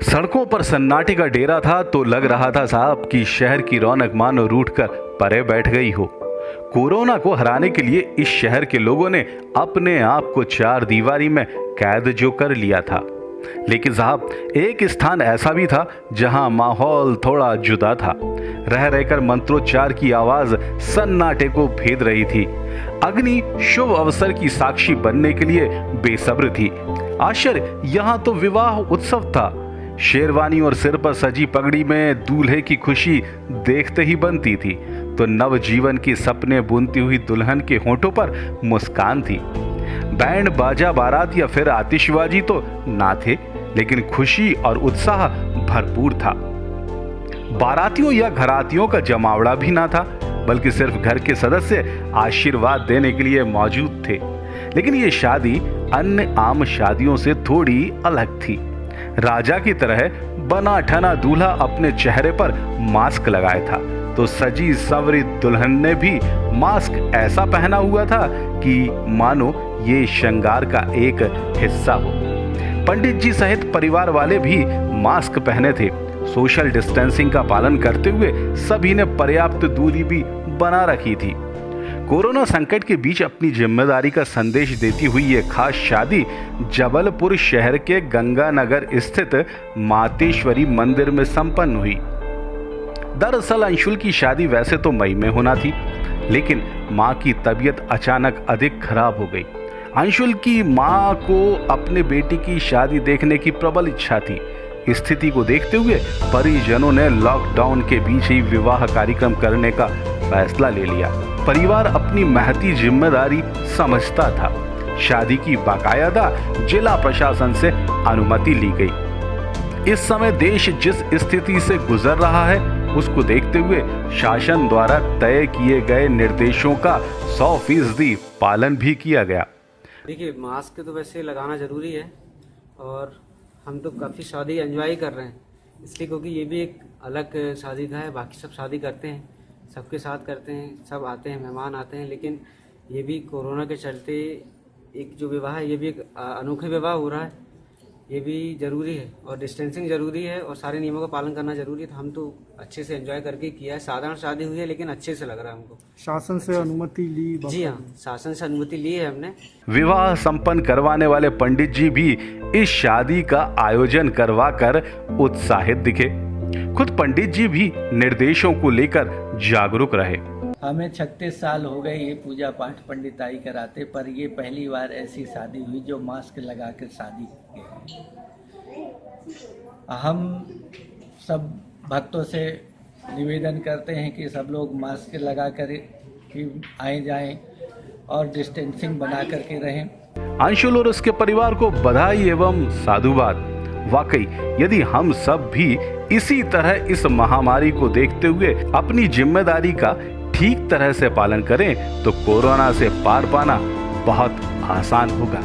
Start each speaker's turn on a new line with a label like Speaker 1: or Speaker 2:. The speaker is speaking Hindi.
Speaker 1: सड़कों पर सन्नाटे का डेरा था तो लग रहा था साहब कि शहर की रौनक मानो रूठकर परे बैठ गई हो। कोरोना को हराने के लिए इस शहर के लोगों ने अपने आप को चार दीवारी में कैद जो कर लिया था। लेकिन साहब एक स्थान ऐसा भी था जहां माहौल थोड़ा जुदा था। रह रहकर मंत्रोच्चार की आवाज सन्नाटे को भेद रही थी। अग्नि शुभ अवसर की साक्षी बनने के लिए बेसब्र थी। आश्चर्य, यहाँ तो विवाह उत्सव था। शेरवानी और सिर पर सजी पगड़ी में दूल्हे की खुशी देखते ही बनती थी तो नवजीवन के सपने बुनती हुई दुल्हन के होठों पर मुस्कान थी। बैंड बाजा बारात या फिर आतिशबाजी तो ना थे, लेकिन खुशी और उत्साह भरपूर था। बारातियों या घरातियों का जमावड़ा भी ना था, बल्कि सिर्फ घर के सदस्य आशीर्वाद देने के लिए मौजूद थे। लेकिन ये शादी अन्य आम शादियों से थोड़ी अलग थी। राजा की तरह बना ठना दूल्हा अपने चेहरे पर मास्क लगाया था तो सजी सवरी दुल्हन ने भी मास्क ऐसा पहना हुआ था कि मानो ये श्रृंगार का एक हिस्सा हो। पंडित जी सहित परिवार वाले भी मास्क पहने थे। सोशल डिस्टेंसिंग का पालन करते हुए सभी ने पर्याप्त दूरी भी बना रखी थी। कोरोना संकट के बीच अपनी जिम्मेदारी का संदेश देती हुई ये खास शादी जबलपुर शहर के गंगानगर स्थित मातेश्वरी मंदिर में संपन्न हुई। दरअसल अंशुल की शादी वैसे तो मई में होना थी, लेकिन मां की तबीयत अचानक अधिक खराब हो गई। अंशुल की मां को अपने बेटी की शादी देखने की प्रबल इच्छा थी। स्थिति को देखते हुए परिजनों ने लॉकडाउन के बीच ही विवाह कार्यक्रम करने का फैसला ले लिया। परिवार अपनी महती जिम्मेदारी समझता था। शादी की बाकायदा जिला प्रशासन से अनुमति ली गई। इस समय देश जिस स्थिति से गुजर रहा है उसको देखते हुए शासन द्वारा तय किए गए निर्देशों का 100% पालन भी किया गया।
Speaker 2: देखिए, मास्क तो वैसे लगाना जरूरी है और हम तो काफ़ी शादी एंजॉय कर रहे हैं, इसलिए क्योंकि ये भी एक अलग शादी का है। बाकी सब शादी करते हैं, सबके साथ करते हैं, सब आते हैं, मेहमान आते हैं, लेकिन ये भी कोरोना के चलते एक जो विवाह है ये भी एक अनोखा विवाह हो रहा है। ये भी ज़रूरी है और डिस्टेंसिंग ज़रूरी है और सारे नियमों का पालन करना ज़रूरी है। तो हम तो अच्छे से एंजॉय करके किया है। साधारण शादी हुई है लेकिन अच्छे से लग रहा है हमको।
Speaker 3: शासन से अनुमति ली?
Speaker 2: जी हाँ, शासन से अनुमति ली है हमने।
Speaker 1: विवाह संपन्न करवाने वाले पंडित जी भी इस शादी का आयोजन करवाकर उत्साहित दिखे। खुद पंडित जी भी निर्देशों को लेकर जागरूक रहे।
Speaker 4: हमें 36 साल हो गए ये पूजा पाठ पंडिताई कराते, पर ये पहली बार ऐसी शादी हुई जो मास्क लगा कर शादी की। हम सब भक्तों से निवेदन करते हैं कि सब लोग मास्क लगा कर ही आए जाएं और डिस्टेंसिंग बना करके रहें।
Speaker 1: अंशुल और उसके परिवार को बधाई एवं साधुवाद। वाकई यदि हम सब भी इसी तरह इस महामारी को देखते हुए अपनी जिम्मेदारी का ठीक तरह से पालन करें तो कोरोना से पार पाना बहुत आसान होगा।